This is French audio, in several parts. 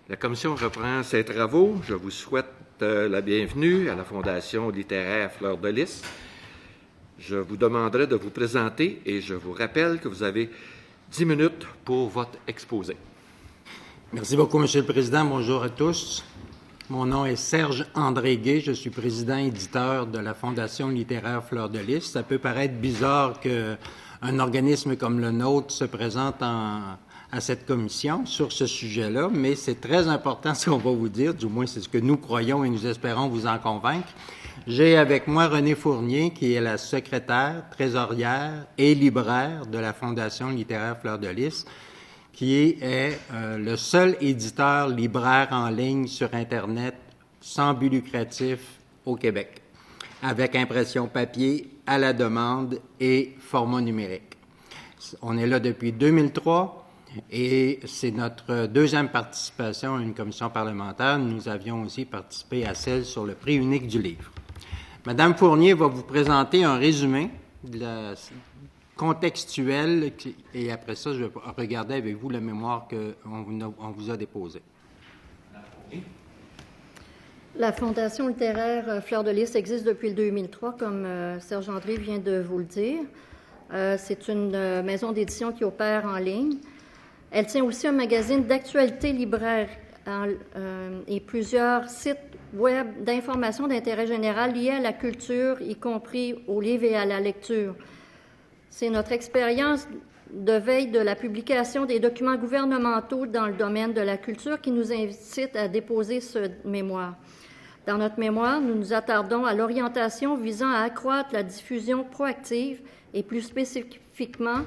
La Commission reprend ses travaux. Je vous souhaite la bienvenue à la Fondation littéraire Fleur de Lys. Je vous demanderai de vous présenter et je vous rappelle que vous avez 10 minutes pour votre exposé. Merci beaucoup, Monsieur le Président. Bonjour à tous. Mon nom est Serge André Gay. Je suis président-éditeur de la Fondation littéraire Fleur de Lys. Ça peut paraître bizarre qu'un organisme comme le nôtre se présente à cette commission sur ce sujet-là, mais c'est très important ce qu'on va vous dire, du moins c'est ce que nous croyons et nous espérons vous en convaincre. J'ai avec moi Renée Fournier, qui est la secrétaire, trésorière et libraire de la Fondation littéraire Fleur de Lys, qui est le seul éditeur libraire en ligne sur Internet sans but lucratif au Québec, avec impression papier à la demande et format numérique. On est là depuis 2003 et c'est notre deuxième participation à une commission parlementaire. Nous avions aussi participé à celle sur le prix unique du livre. Madame Fournier va vous présenter un résumé de la contextuel et après ça, je vais regarder avec vous la mémoire qu'on vous a déposée. La Fondation littéraire Fleur de Lys existe depuis le 2003, comme Serge André vient de vous le dire. C'est une maison d'édition qui opère en ligne. Elle tient aussi un magazine d'actualité libraire et plusieurs sites web d'information d'intérêt général liés à la culture, y compris aux livres et à la lecture. C'est notre expérience de veille de la publication des documents gouvernementaux dans le domaine de la culture qui nous incite à déposer ce mémoire. Dans notre mémoire, nous nous attardons à l'orientation visant à accroître la diffusion proactive et plus spécifiquement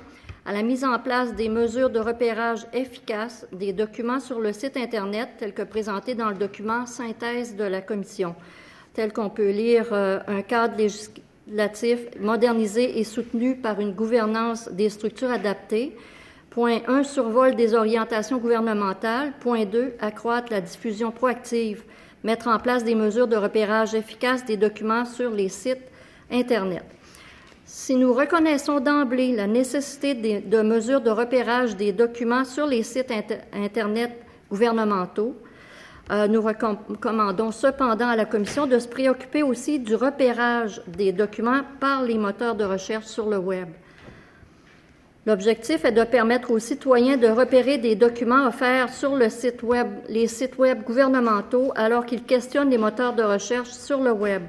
à la mise en place des mesures de repérage efficaces des documents sur le site Internet tel que présenté dans le document synthèse de la Commission, tel qu'on peut lire un cadre législatif modernisé et soutenu par une gouvernance des structures adaptées. Point 1, survol des orientations gouvernementales. Point 2, accroître la diffusion proactive, mettre en place des mesures de repérage efficaces des documents sur les sites Internet. Si nous reconnaissons d'emblée la nécessité de mesures de repérage des documents sur les sites Internet gouvernementaux, nous recommandons cependant à la Commission de se préoccuper aussi du repérage des documents par les moteurs de recherche sur le Web. L'objectif est de permettre aux citoyens de repérer des documents offerts sur les sites Web gouvernementaux alors qu'ils questionnent les moteurs de recherche sur le Web.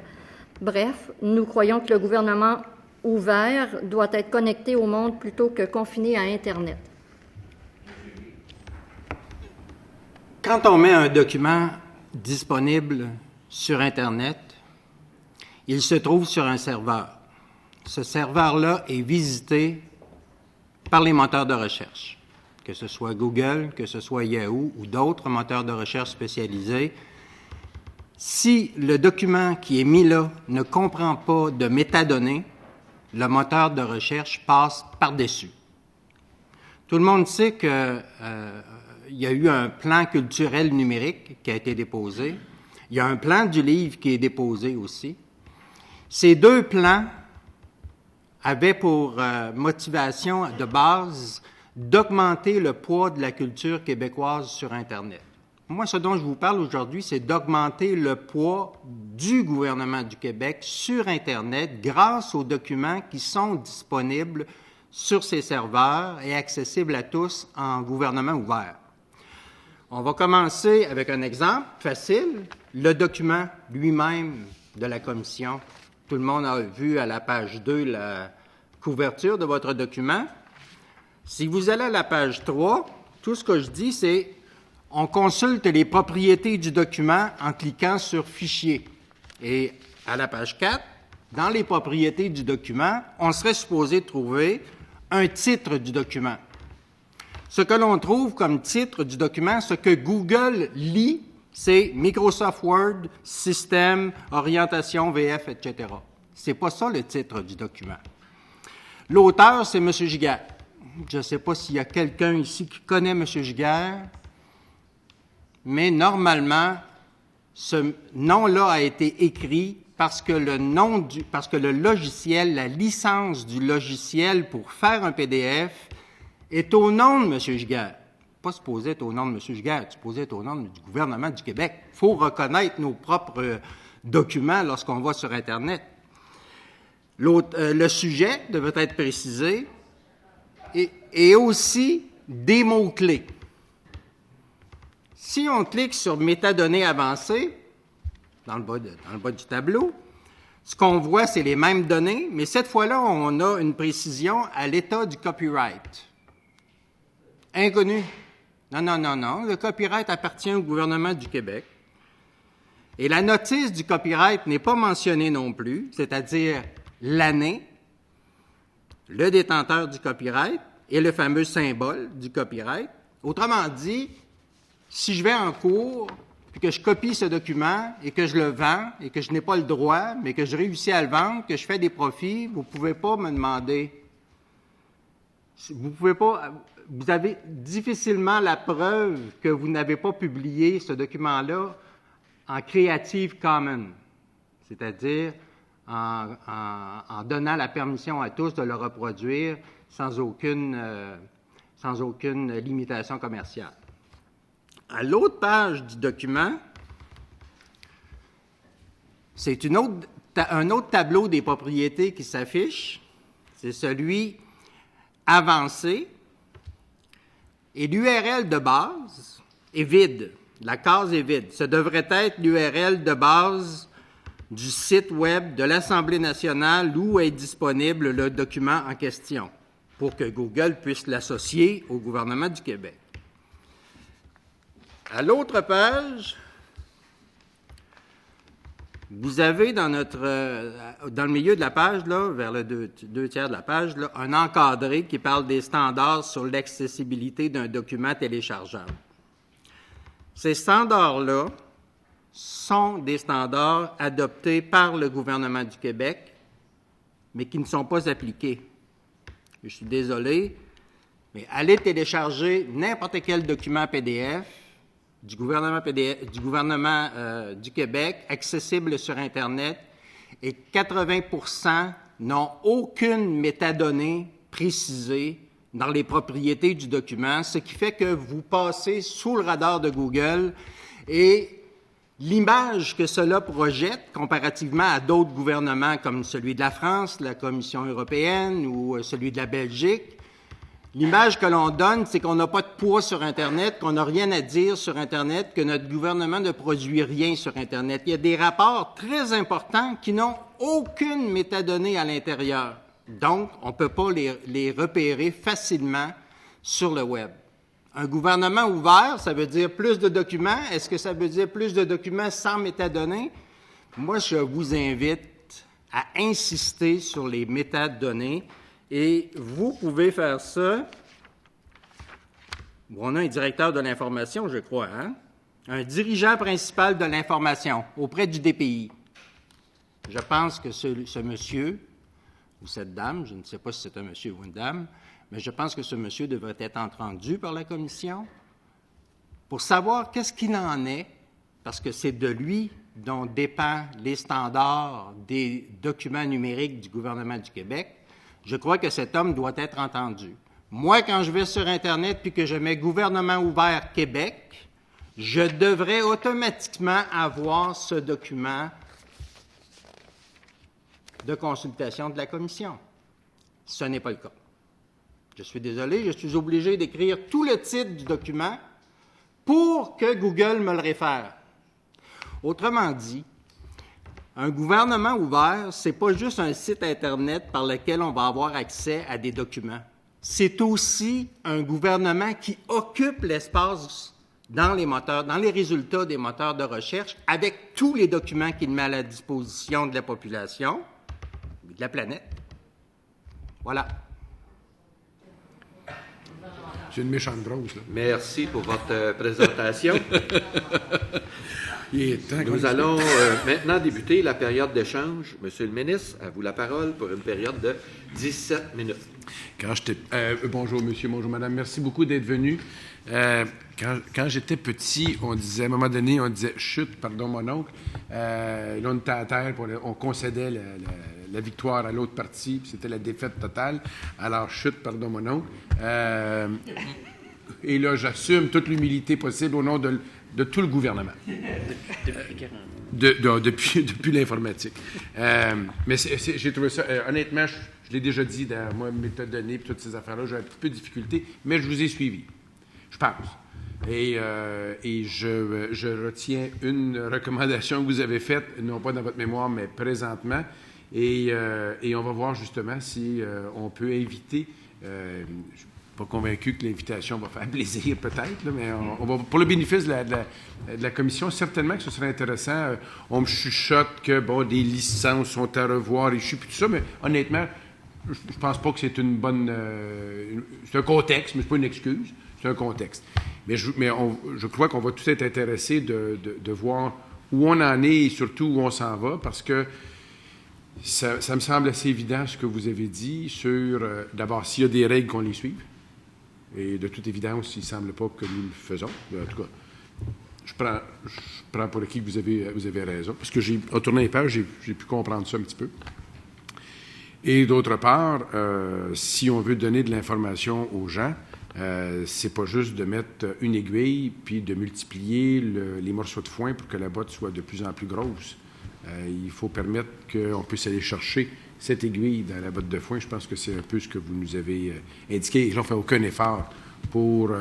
Bref, nous croyons que le gouvernement ouvert doit être connecté au monde plutôt que confiné à Internet. Quand on met un document disponible sur Internet, il se trouve sur un serveur. Ce serveur-là est visité par les moteurs de recherche, que ce soit Google, que ce soit Yahoo ou d'autres moteurs de recherche spécialisés. Si le document qui est mis là ne comprend pas de métadonnées, le moteur de recherche passe par-dessus. Tout le monde sait qu'il y a eu un plan culturel numérique qui a été déposé. Il y a un plan du livre qui est déposé aussi. Ces deux plans avaient pour motivation de base d'augmenter le poids de la culture québécoise sur Internet. Moi, ce dont je vous parle aujourd'hui, c'est d'augmenter le poids du gouvernement du Québec sur Internet grâce aux documents qui sont disponibles sur ces serveurs et accessibles à tous en gouvernement ouvert. On va commencer avec un exemple facile, le document lui-même de la Commission. Tout le monde a vu à la page 2 la couverture de votre document. Si vous allez à la page 3, tout ce que je dis, c'est on consulte les propriétés du document en cliquant sur « Fichier ». Et à la page 4, dans les propriétés du document, on serait supposé trouver un titre du document. Ce que l'on trouve comme titre du document, ce que Google lit, c'est Microsoft Word, Système, Orientation, VF, etc. C'est pas ça le titre du document. L'auteur, c'est M. Giguère. Je ne sais pas s'il y a quelqu'un ici qui connaît M. Giguère, mais normalement, ce nom-là a été écrit parce que le logiciel, la licence du logiciel pour faire un PDF est au nom de M. Giguère, pas supposé être au nom de M. Giguère, c'est supposé être au nom du gouvernement du Québec. Il faut reconnaître nos propres documents lorsqu'on va sur Internet. Le sujet devait être précisé et aussi des mots-clés. Si on clique sur « Métadonnées avancées », dans le bas du tableau, ce qu'on voit, c'est les mêmes données, mais cette fois-là, on a une précision à l'état du copyright. Inconnu. Non. Le copyright appartient au gouvernement du Québec. Et la notice du copyright n'est pas mentionnée non plus, c'est-à-dire l'année, le détenteur du copyright et le fameux symbole du copyright. Autrement dit, si je vais en cours, puis que je copie ce document et que je le vends et que je n'ai pas le droit, mais que je réussis à le vendre, que je fais des profits, vous ne pouvez pas me demander. Vous avez difficilement la preuve que vous n'avez pas publié ce document-là en Creative Commons, c'est-à-dire en donnant la permission à tous de le reproduire sans aucune limitation commerciale. À l'autre page du document, c'est un autre tableau des propriétés qui s'affiche. C'est celui avancé. Et l'URL de base est vide. La case est vide. Ce devrait être l'URL de base du site Web de l'Assemblée nationale où est disponible le document en question, pour que Google puisse l'associer au gouvernement du Québec. À l'autre page, vous avez dans le milieu de la page, là, vers le deux tiers de la page, là, un encadré qui parle des standards sur l'accessibilité d'un document téléchargeable. Ces standards-là sont des standards adoptés par le gouvernement du Québec, mais qui ne sont pas appliqués. Je suis désolé, mais allez télécharger n'importe quel document PDF du gouvernement du Québec, accessible sur Internet, et 80% n'ont aucune métadonnée précisée dans les propriétés du document, ce qui fait que vous passez sous le radar de Google et l'image que cela projette, comparativement à d'autres gouvernements comme celui de la France, la Commission européenne ou celui de la Belgique, l'image que l'on donne, c'est qu'on n'a pas de poids sur Internet, qu'on n'a rien à dire sur Internet, que notre gouvernement ne produit rien sur Internet. Il y a des rapports très importants qui n'ont aucune métadonnée à l'intérieur. Donc, on ne peut pas les repérer facilement sur le Web. Un gouvernement ouvert, ça veut dire plus de documents. Est-ce que ça veut dire plus de documents sans métadonnées? Moi, je vous invite à insister sur les métadonnées. Et vous pouvez faire ça. On a un directeur de l'information, je crois, hein? Un dirigeant principal de l'information auprès du DPI. Je pense que ce monsieur, ou cette dame, je ne sais pas si c'est un monsieur ou une dame, mais je pense que ce monsieur devrait être entendu par la commission pour savoir qu'est-ce qu'il en est, parce que c'est de lui dont dépendent les standards des documents numériques du gouvernement du Québec. Je crois que cet homme doit être entendu. Moi, quand je vais sur Internet puis que je mets « Gouvernement ouvert Québec », je devrais automatiquement avoir ce document de consultation de la commission. Ce n'est pas le cas. Je suis désolé, je suis obligé d'écrire tout le titre du document pour que Google me le réfère. Autrement dit, un gouvernement ouvert, ce n'est pas juste un site Internet par lequel on va avoir accès à des documents. C'est aussi un gouvernement qui occupe l'espace dans les résultats des moteurs de recherche avec tous les documents qu'il met à la disposition de la population, de la planète. Voilà. C'est une méchante grosse, là. Merci pour votre présentation. Nous Nous allons maintenant débuter la période d'échange. Monsieur le ministre, à vous la parole pour une période de 17 minutes. Bonjour, monsieur, bonjour, madame. Merci beaucoup d'être venu. Quand j'étais petit, à un moment donné, on disait « chut, pardon, mon oncle ». Là, on était à terre, on concédait la victoire à l'autre partie, puis c'était la défaite totale. Alors, chut, pardon, mon oncle. Et là, j'assume toute l'humilité possible au nom de tout le gouvernement. Depuis l'informatique. Mais j'ai trouvé ça, honnêtement, je l'ai déjà dit dans moi, méthodonnées et toutes ces affaires-là, j'ai un petit peu de difficulté, mais je vous ai suivi, je pense. Et je retiens une recommandation que vous avez faite, non pas dans votre mémoire, mais présentement, et on va voir justement si on peut inviter, je ne suis pas convaincu que l'invitation va faire plaisir peut-être, là, mais on va, pour le bénéfice de la commission, certainement que ce serait intéressant. On me chuchote que, bon, des licences sont à revoir, et je suis plus tout ça, mais honnêtement, je pense pas que c'est une bonne... c'est un contexte, mais c'est pas une excuse, c'est un contexte. Mais je crois qu'on va tous être intéressés de voir où on en est et surtout où on s'en va, parce que ça me semble assez évident ce que vous avez dit sur, d'abord, s'il y a des règles, qu'on les suive. Et de toute évidence, il ne semble pas que nous le faisons. En tout cas, je prends pour acquis que vous avez raison, parce que en tournant les pages, j'ai pu comprendre ça un petit peu. Et d'autre part, si on veut donner de l'information aux gens, c'est pas juste de mettre une aiguille puis de multiplier les morceaux de foin pour que la botte soit de plus en plus grosse. Il faut permettre qu'on puisse aller chercher cette aiguille dans la botte de foin. Je pense que c'est un peu ce que vous nous avez indiqué. Et là, on ne fait aucun effort pour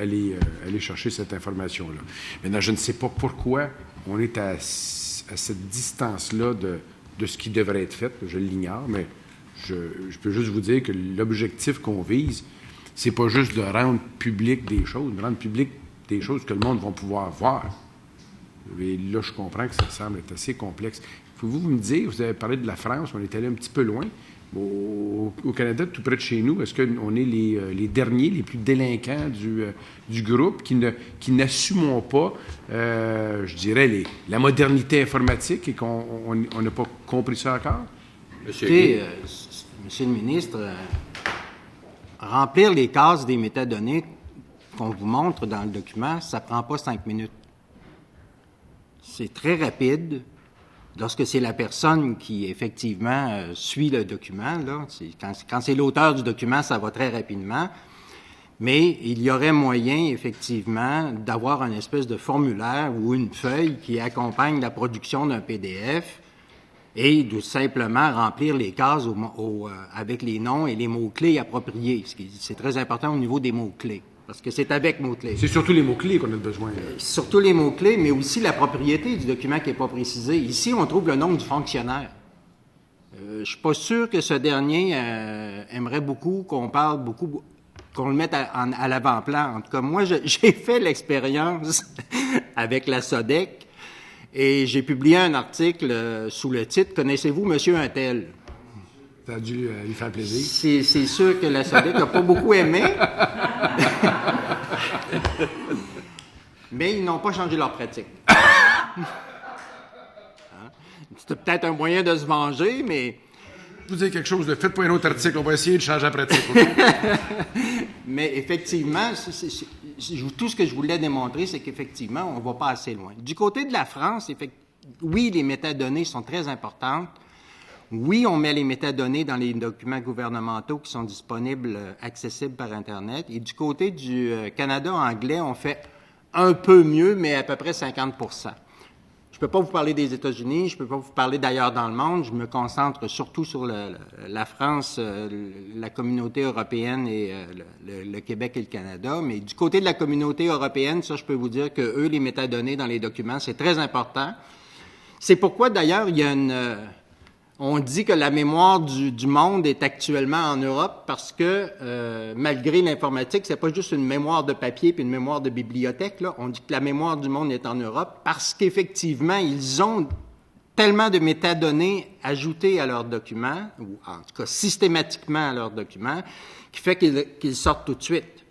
aller chercher cette information-là. Maintenant, je ne sais pas pourquoi on est à cette distance-là de ce qui devrait être fait. Je l'ignore, mais je peux juste vous dire que l'objectif qu'on vise, c'est pas juste de rendre public des choses, de rendre public des choses que le monde va pouvoir voir. Et là, je comprends que ça semble être assez complexe. Pouvez-vous me dire, vous avez parlé de la France, on est allé un petit peu loin. Au Canada, tout près de chez nous, est-ce qu'on est les derniers, les plus délinquants du groupe qui n'assumons pas, je dirais, la modernité informatique et qu'on n'a pas compris ça encore? Monsieur le ministre, remplir les cases des métadonnées qu'on vous montre dans le document, ça ne prend pas 5 minutes. C'est très rapide. Lorsque c'est la personne qui, effectivement, suit le document, là, quand c'est l'auteur du document, ça va très rapidement. Mais il y aurait moyen, effectivement, d'avoir une espèce de formulaire ou une feuille qui accompagne la production d'un PDF et de simplement remplir les cases avec les noms et les mots-clés appropriés. C'est très important au niveau des mots-clés, parce que c'est avec mots-clés. C'est surtout les mots-clés qu'on a besoin. Surtout les mots-clés, mais aussi la propriété du document qui n'est pas précisée. Ici, on trouve le nom du fonctionnaire. Je ne suis pas sûr que ce dernier aimerait beaucoup qu'on parle beaucoup, qu'on le mette à l'avant-plan. En tout cas, moi, j'ai fait l'expérience avec la SODEC et j'ai publié un article sous le titre « Connaissez-vous Monsieur Untel ?» Ça a dû lui faire plaisir. C'est sûr que la SODEC n'a pas beaucoup aimé. Mais ils n'ont pas changé leur pratique. C'était peut-être un moyen de se venger, mais... Je vous dire quelque chose, faites pas un autre article, on va essayer de changer la pratique. Okay? Mais effectivement, tout ce que je voulais démontrer, c'est qu'effectivement, on ne va pas assez loin. Du côté de la France, oui, les métadonnées sont très importantes. Oui, on met les métadonnées dans les documents gouvernementaux qui sont disponibles, accessibles par Internet. Et du côté du Canada anglais, on fait un peu mieux, mais à peu près 50 %. Je ne peux pas vous parler des États-Unis, je ne peux pas vous parler d'ailleurs dans le monde. Je me concentre surtout sur la France, la communauté européenne et le Québec et le Canada. Mais du côté de la communauté européenne, ça, je peux vous dire que eux, les métadonnées dans les documents, c'est très important. C'est pourquoi, d'ailleurs, il y a on dit que la mémoire du monde est actuellement en Europe parce que, malgré l'informatique, c'est pas juste une mémoire de papier puis une mémoire de bibliothèque, là. On dit que la mémoire du monde est en Europe parce qu'effectivement, ils ont tellement de métadonnées ajoutées à leurs documents, ou en tout cas systématiquement à leurs documents, qui fait qu'ils sortent tout de suite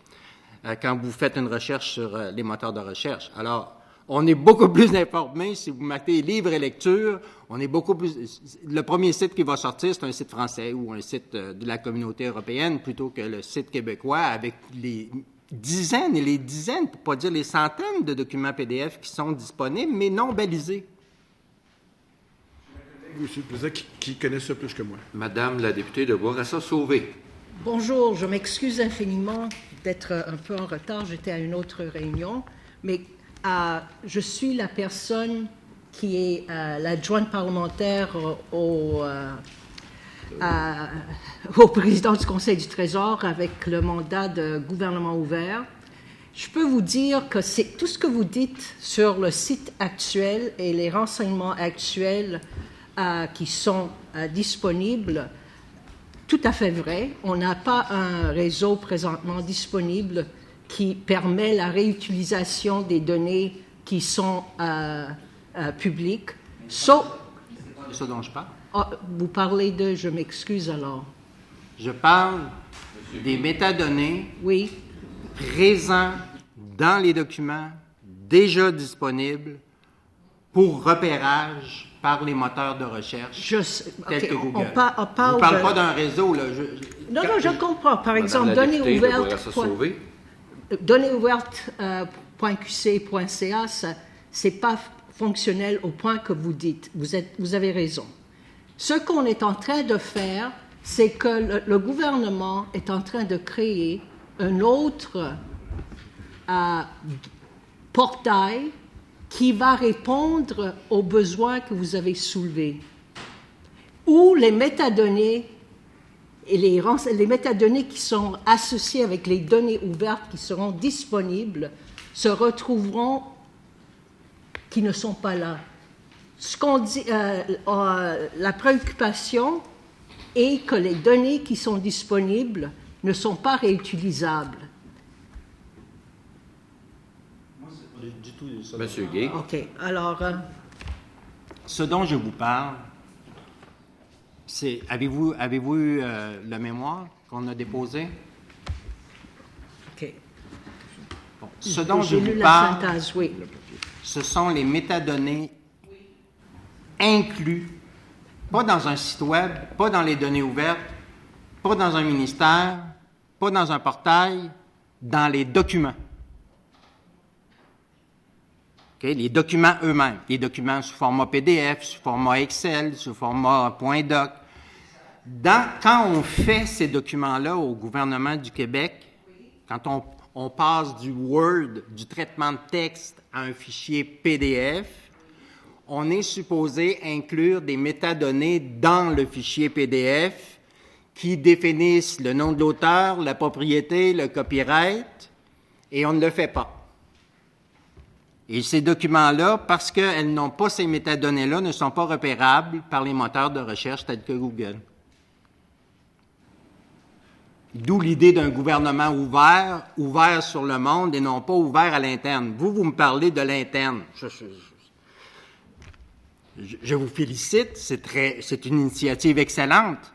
quand vous faites une recherche sur les moteurs de recherche. Alors, on est beaucoup plus informé si vous mettez livres et lectures. On est beaucoup plus. Le premier site qui va sortir, c'est un site français ou un site de la communauté européenne plutôt que le site québécois avec les dizaines et les dizaines, pour pas dire les centaines de documents PDF qui sont disponibles, mais non balisés. Monsieur le Président, qui connaît ça plus que moi? Madame la députée de Bourassa-Sauvé. Bonjour, je m'excuse infiniment d'être un peu en retard, j'étais à une autre réunion, mais je suis la personne qui est l'adjointe parlementaire au président du Conseil du Trésor avec le mandat de gouvernement ouvert. Je peux vous dire que c'est tout ce que vous dites sur le site actuel et les renseignements actuels qui sont disponibles, tout à fait vrai. On n'a pas un réseau présentement disponible qui permet la réutilisation des données qui sont publiques. C'est de ça dont je parle. Vous parlez de... Je m'excuse alors. Je parle des métadonnées Oui. présents dans les documents déjà disponibles pour repérage par les moteurs de recherche tels que Google. On parle je ne parle pas d'un réseau. Là. Non, je comprends. Par exemple, donnéesouvertes.qc.ca, c'est pas fonctionnel au point que vous dites. Vous avez raison. Ce qu'on est en train de faire, c'est que le gouvernement est en train de créer un autre portail qui va répondre aux besoins que vous avez soulevés, où les métadonnées et les métadonnées qui sont associées avec les données ouvertes qui seront disponibles se retrouveront qui ne sont pas là. Ce qu'on dit, la préoccupation est que les données qui sont disponibles ne sont pas réutilisables. Du tout de ça. Monsieur Gay. OK. Alors... Ce dont je vous parle, c'est... Avez-vous eu le mémoire qu'on a déposé? OK. Bon, ce dont je J'ai lu vous la parle, synthèse, oui. ce sont les métadonnées inclus, pas dans un site web, pas dans les données ouvertes, pas dans un ministère, pas dans un portail, dans les documents. Okay? Les documents eux-mêmes, les documents sous format PDF, sous format Excel, sous format .doc. Quand on fait ces documents-là au gouvernement du Québec, quand on passe du Word, du traitement de texte à un fichier PDF, on est supposé inclure des métadonnées dans le fichier PDF qui définissent le nom de l'auteur, la propriété, le copyright, et on ne le fait pas. Et ces documents-là, parce qu'elles n'ont pas ces métadonnées-là, ne sont pas repérables par les moteurs de recherche tels que Google. D'où l'idée d'un gouvernement ouvert sur le monde et non pas ouvert à l'interne. Vous me parlez de l'interne. Je vous félicite, c'est une initiative excellente,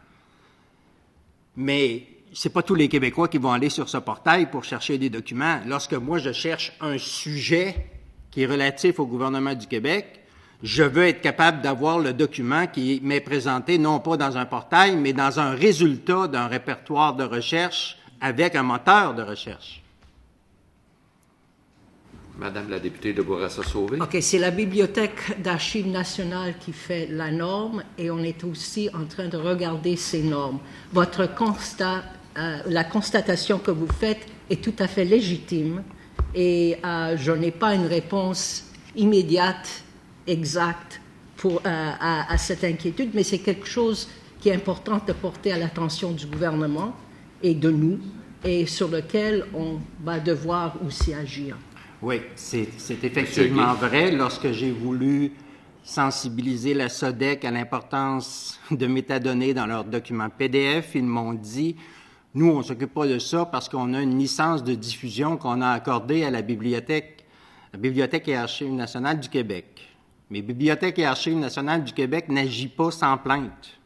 mais c'est pas tous les Québécois qui vont aller sur ce portail pour chercher des documents. Lorsque moi je cherche un sujet qui est relatif au gouvernement du Québec, je veux être capable d'avoir le document qui m'est présenté non pas dans un portail, mais dans un résultat d'un répertoire de recherche avec un moteur de recherche. Madame la députée de Bourassa-Sauvé. OK, c'est la Bibliothèque d'Archives nationales qui fait la norme et on est aussi en train de regarder ces normes. Votre constat, la constatation que vous faites est tout à fait légitime et je n'ai pas une réponse immédiate, exacte à cette inquiétude, mais c'est quelque chose qui est important de porter à l'attention du gouvernement et de nous et sur lequel on va devoir aussi agir. Oui, c'est effectivement vrai. Lorsque j'ai voulu sensibiliser la SODEC à l'importance de métadonnées dans leurs documents PDF, ils m'ont dit, nous, on ne s'occupe pas de ça parce qu'on a une licence de diffusion qu'on a accordée à la Bibliothèque et Archives nationales du Québec. Mais Bibliothèque et Archives nationales du Québec n'agit pas sans plainte.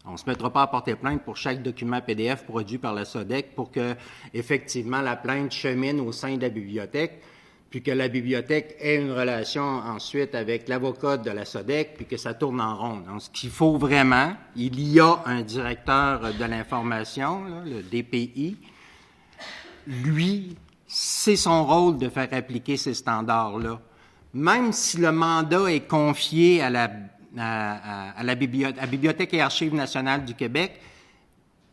On ne se mettra pas à porter plainte pour chaque document PDF produit par la SODEC pour que, effectivement, la plainte chemine au sein de la bibliothèque, puis que la bibliothèque ait une relation ensuite avec l'avocat de la SODEC, puis que ça tourne en rond. Donc, ce qu'il faut vraiment, il y a un directeur de l'information, là, le DPI. Lui, c'est son rôle de faire appliquer ces standards-là. Même si le mandat est confié à la Bibliothèque et Archives nationales du Québec,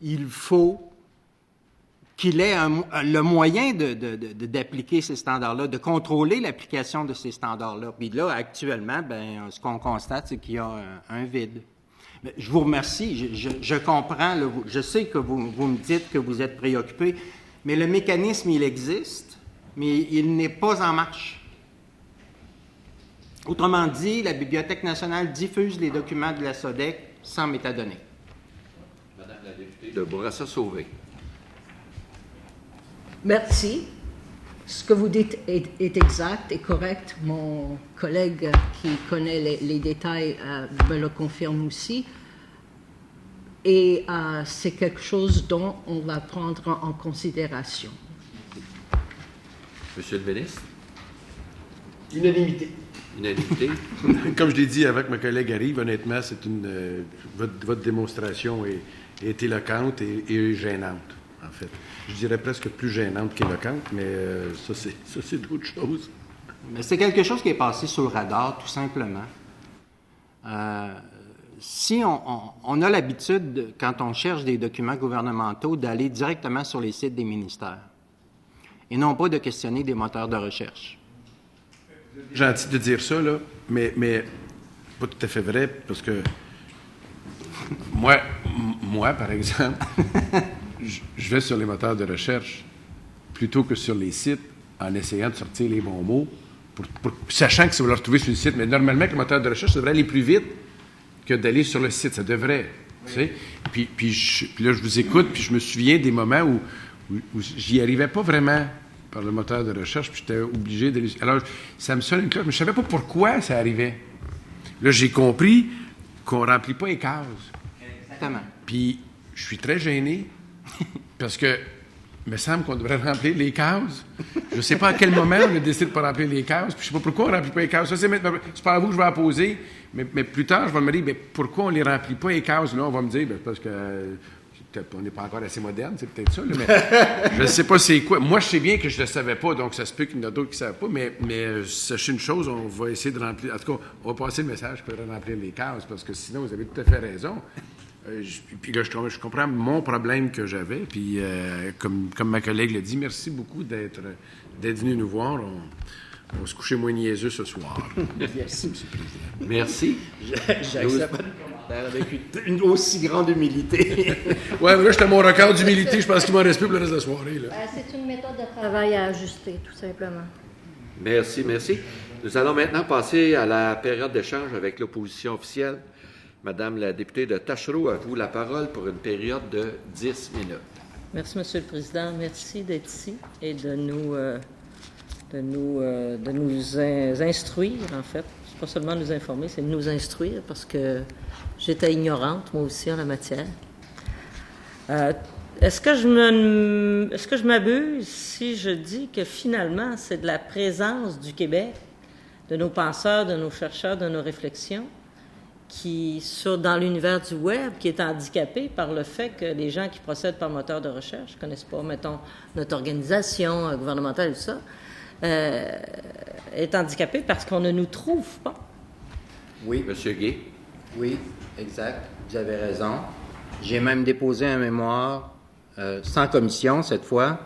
il faut qu'il ait le moyen d'appliquer ces standards-là, de contrôler l'application de ces standards-là. Puis là, actuellement, ben, ce qu'on constate, c'est qu'il y a un vide. Mais je vous remercie. Je comprends. Là, je sais que vous me dites que vous êtes préoccupé, mais le mécanisme, il existe, mais il n'est pas en marche. Autrement dit, la Bibliothèque nationale diffuse les documents de la SODEC sans métadonnées. Madame la députée de Bourassa-Sauvé. Merci. Ce que vous dites est exact et correct. Mon collègue qui connaît les détails me le confirme aussi. Et c'est quelque chose dont on va prendre en considération. Monsieur le ministre? Unanimité. Unanimité? Comme je l'ai dit avant que ma collègue arrive, honnêtement, c'est votre démonstration est éloquente et gênante, en fait. Je dirais presque plus gênante qu'éloquente, mais ça, c'est d'autres choses. Mais c'est quelque chose qui est passé sous le radar, tout simplement. Si on a l'habitude, quand on cherche des documents gouvernementaux, d'aller directement sur les sites des ministères et non pas de questionner des moteurs de recherche. Gentil de dire ça, là, mais pas tout à fait vrai, parce que moi par exemple, je vais sur les moteurs de recherche plutôt que sur les sites en essayant de sortir les bons mots, sachant que si vous le retrouvez sur le site, mais normalement, que le moteur de recherche devrait aller plus vite que d'aller sur le site. Ça devrait, tu sais. Puis là, je vous écoute, puis je me souviens des moments où j'y arrivais pas vraiment par le moteur de recherche, puis j'étais obligé d'aller... Alors, ça me sonne une cloche, mais je savais pas pourquoi ça arrivait. Là, j'ai compris qu'on remplit pas les cases. Exactement. Puis, je suis très gêné, parce que il me semble qu'on devrait remplir les cases. Je ne sais pas à quel moment on a décidé de ne pas remplir les cases, puis je ne sais pas pourquoi on ne remplit pas les cases. Ça, c'est pas à vous que je vais la poser, mais plus tard, je vais me dire, mais pourquoi on ne les remplit pas, les cases? Là, on va me dire, parce que on n'est pas encore assez moderne, c'est peut-être ça, là, mais je ne sais pas c'est quoi. Moi, je sais bien que je ne le savais pas, donc ça se peut qu'il y en a d'autres qui ne savent pas, mais sachez une chose, on va essayer de remplir... En tout cas, on va passer le message qu'il faudrait remplir les cases, parce que sinon, vous avez tout à fait raison. Puis là, je comprends mon problème que j'avais, puis comme ma collègue l'a dit, merci beaucoup d'être venu nous voir. On va se coucher moins niaiseux ce soir. Merci, M. le Président. Merci. J'accepte votre commentaire avec une aussi grande humilité. Ouais, mais là, j'étais à mon record d'humilité. Je pense qu'il m'en reste plus pour le reste de la soirée. Là. C'est une méthode de travail à ajuster, tout simplement. Merci. Nous allons maintenant passer à la période d'échange avec l'opposition officielle. Madame la députée de Taschereau, à vous la parole pour une période de 10 minutes. Merci, Monsieur le Président. Merci d'être ici et de nous instruire, en fait. C'est pas seulement nous informer, c'est de nous instruire, parce que j'étais ignorante, moi aussi, en la matière. Est-ce que je m'abuse si je dis que finalement, c'est de la présence du Québec, de nos penseurs, de nos chercheurs, de nos réflexions, dans l'univers du web, qui est handicapé par le fait que les gens qui procèdent par moteur de recherche ne connaissent pas, mettons, notre organisation gouvernementale et tout ça, est handicapé parce qu'on ne nous trouve pas. Oui. Monsieur Gay. Oui, exact. Vous avez raison. J'ai même déposé un mémoire, sans commission cette fois,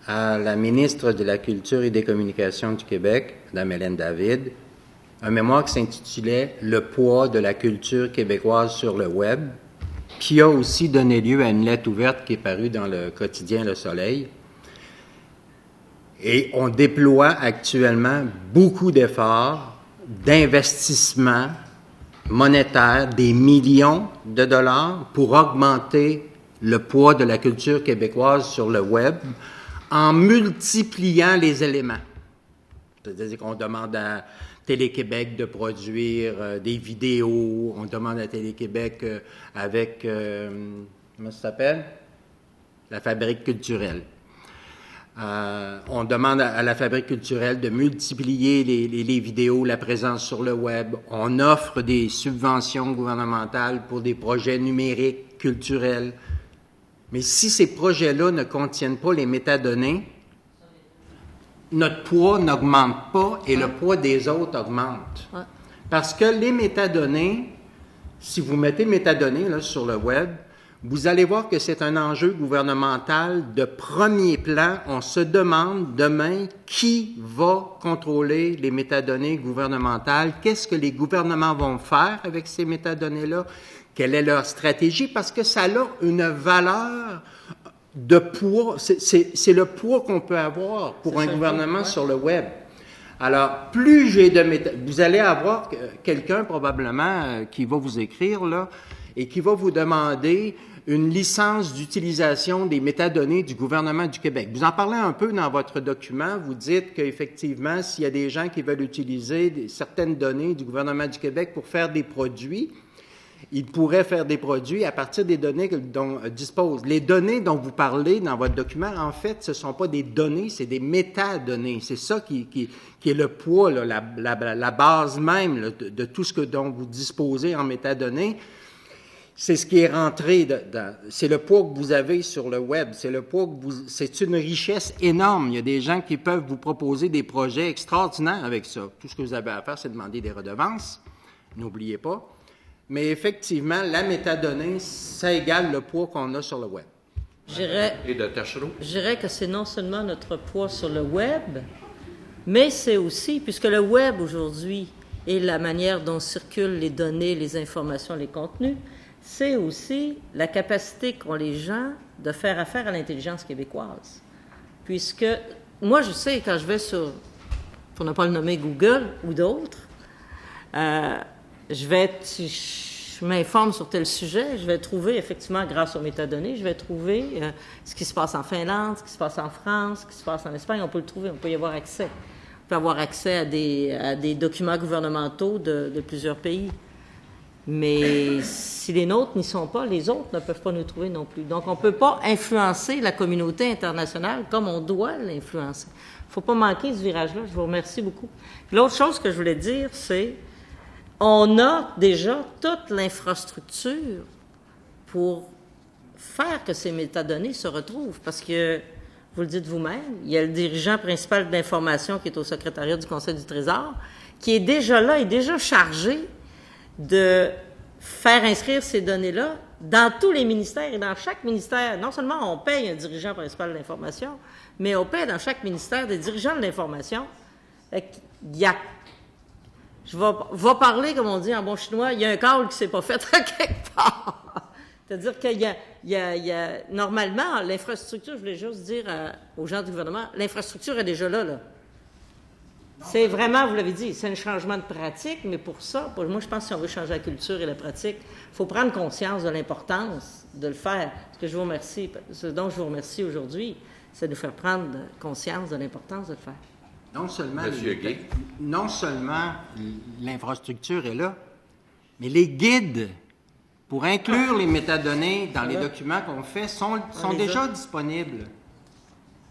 à la ministre de la Culture et des Communications du Québec, Mme Hélène David, un mémoire qui s'intitulait « Le poids de la culture québécoise sur le web », qui a aussi donné lieu à une lettre ouverte qui est parue dans le quotidien Le Soleil. Et on déploie actuellement beaucoup d'efforts, d'investissements monétaires, des millions de dollars pour augmenter le poids de la culture québécoise sur le web en multipliant les éléments. C'est-à-dire qu'on demande à Télé-Québec de produire des vidéos, on demande à Télé-Québec avec, comment ça s'appelle? La Fabrique culturelle. On demande à la Fabrique culturelle de multiplier les vidéos, la présence sur le web. On offre des subventions gouvernementales pour des projets numériques, culturels. Mais si ces projets-là ne contiennent pas les métadonnées, notre poids n'augmente pas et le poids des autres augmente. Ouais. Parce que les métadonnées, si vous mettez métadonnées là, sur le web, vous allez voir que c'est un enjeu gouvernemental de premier plan. On se demande demain qui va contrôler les métadonnées gouvernementales, qu'est-ce que les gouvernements vont faire avec ces métadonnées-là, quelle est leur stratégie, parce que ça a une valeur de poids, c'est le poids qu'on peut avoir pour un gouvernement sur le web. Alors, plus j'ai de vous allez avoir quelqu'un probablement qui va vous écrire là et qui va vous demander une licence d'utilisation des métadonnées du gouvernement du Québec. Vous en parlez un peu dans votre document. Vous dites qu'effectivement, s'il y a des gens qui veulent utiliser certaines données du gouvernement du Québec pour faire des produits, ils pourraient faire des produits à partir des données dont disposent. Les données dont vous parlez dans votre document, en fait, ce ne sont pas des données, c'est des métadonnées. C'est ça qui est le poids, là, la base même là, de tout ce dont vous disposez en métadonnées. C'est ce qui est rentré c'est le poids que vous avez sur le web, c'est une richesse énorme. Il y a des gens qui peuvent vous proposer des projets extraordinaires avec ça. Tout ce que vous avez à faire, c'est demander des redevances. N'oubliez pas. Mais effectivement, la métadonnée, ça égale le poids qu'on a sur le web. Et de Tachereau? Je dirais que c'est non seulement notre poids sur le web, mais c'est aussi, puisque le web aujourd'hui est la manière dont circulent les données, les informations, les contenus, c'est aussi la capacité qu'ont les gens de faire affaire à l'intelligence québécoise. Puisque, moi, je sais, quand je vais sur, pour ne pas le nommer, Google ou d'autres, je m'informe sur tel sujet, je vais trouver, effectivement, grâce aux métadonnées, je vais trouver ce qui se passe en Finlande, ce qui se passe en France, ce qui se passe en Espagne. On peut le trouver, on peut y avoir accès. On peut avoir accès à des documents gouvernementaux de plusieurs pays. Mais si les nôtres n'y sont pas, les autres ne peuvent pas nous trouver non plus. Donc, on ne peut pas influencer la communauté internationale comme on doit l'influencer. Il ne faut pas manquer ce virage-là. Je vous remercie beaucoup. L'autre chose que je voulais dire, c'est on a déjà toute l'infrastructure pour faire que ces métadonnées se retrouvent. Parce que, vous le dites vous-même, il y a le dirigeant principal de l'information qui est au secrétariat du Conseil du Trésor, qui est déjà là, est déjà chargé de faire inscrire ces données-là dans tous les ministères et dans chaque ministère. Non seulement on paye un dirigeant principal de l'information, mais on paye dans chaque ministère des dirigeants de l'information. Je vais parler, comme on dit en bon chinois, il y a un câble qui ne s'est pas fait à quelque part. C'est-à-dire qu'il y a normalement, l'infrastructure, je voulais juste dire aux gens du gouvernement, l'infrastructure est déjà là. C'est vraiment, vous l'avez dit, c'est un changement de pratique, mais pour ça, moi, je pense que si on veut changer la culture et la pratique, il faut prendre conscience de l'importance de le faire. Ce dont je vous remercie aujourd'hui, c'est de faire prendre conscience de l'importance de le faire. Non seulement l'infrastructure est là, mais les guides pour inclure les métadonnées dans les documents qu'on fait sont déjà disponibles.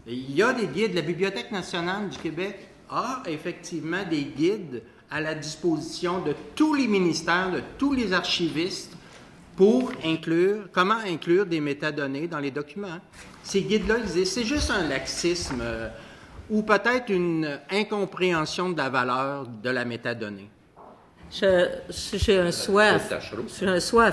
Et il y a des guides. La Bibliothèque nationale du Québec a effectivement des guides à la disposition de tous les ministères, de tous les archivistes pour comment inclure des métadonnées dans les documents. Ces guides-là existent. C'est juste un laxisme ou peut-être une incompréhension de la valeur de la métadonnée. J'ai un souhait à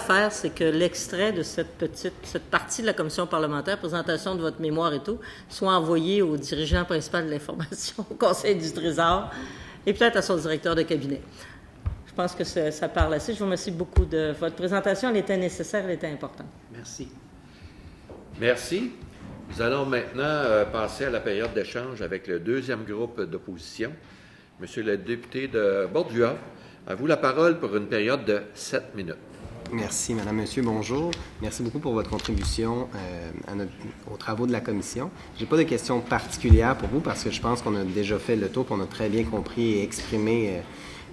faire, c'est que l'extrait de cette partie de la commission parlementaire, présentation de votre mémoire et tout, soit envoyé au dirigeant principal de l'information, au Conseil du Trésor, et peut-être à son directeur de cabinet. Je pense que ça parle assez. Je vous remercie beaucoup de votre présentation. Elle était nécessaire, elle était importante. Merci. Merci. Nous allons maintenant passer à la période d'échange avec le deuxième groupe d'opposition. Monsieur le député de Bordua, à vous la parole pour une période de 7 minutes. Merci, Madame, Monsieur, bonjour. Merci beaucoup pour votre contribution aux travaux de la Commission. Je n'ai pas de questions particulières pour vous parce que je pense qu'on a déjà fait le tour, qu'on a très bien compris et exprimé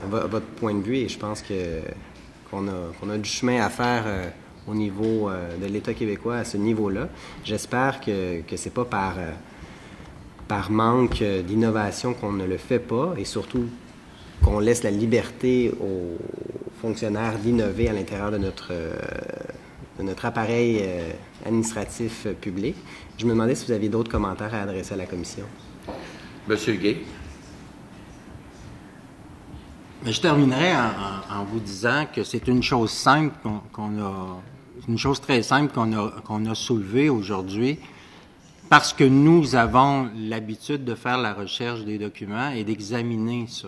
votre point de vue et je pense qu'on a du chemin à faire au niveau de l'État québécois à ce niveau-là. J'espère que ce n'est pas par manque d'innovation qu'on ne le fait pas et surtout qu'on laisse la liberté aux fonctionnaires d'innover à l'intérieur de notre appareil administratif public. Je me demandais si vous aviez d'autres commentaires à adresser à la Commission. Monsieur Gay. Mais je terminerai en vous disant que c'est une chose simple qu'on a une chose très simple qu'on a soulevée aujourd'hui. Parce que nous avons l'habitude de faire la recherche des documents et d'examiner ça.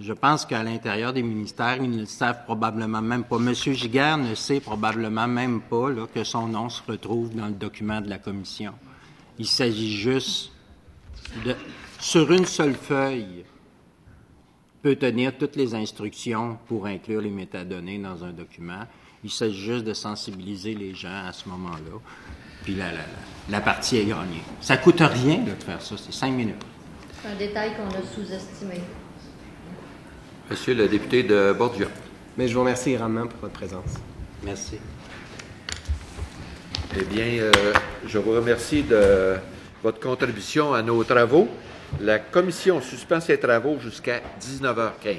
Je pense qu'à l'intérieur des ministères, ils ne le savent probablement même pas. M. Giguère ne sait probablement même pas là, que son nom se retrouve dans le document de la commission. Il s'agit juste de, sur une seule feuille, peut tenir toutes les instructions pour inclure les métadonnées dans un document. Il s'agit juste de sensibiliser les gens à ce moment-là. Puis la partie est gagnée. Ça ne coûte rien de faire ça, c'est 5 minutes. C'est un détail qu'on a sous-estimé. Monsieur le député de Borgia. Mais je vous remercie grandement pour votre présence. Merci. Eh bien, je vous remercie de votre contribution à nos travaux. La commission suspend ses travaux jusqu'à 19h15.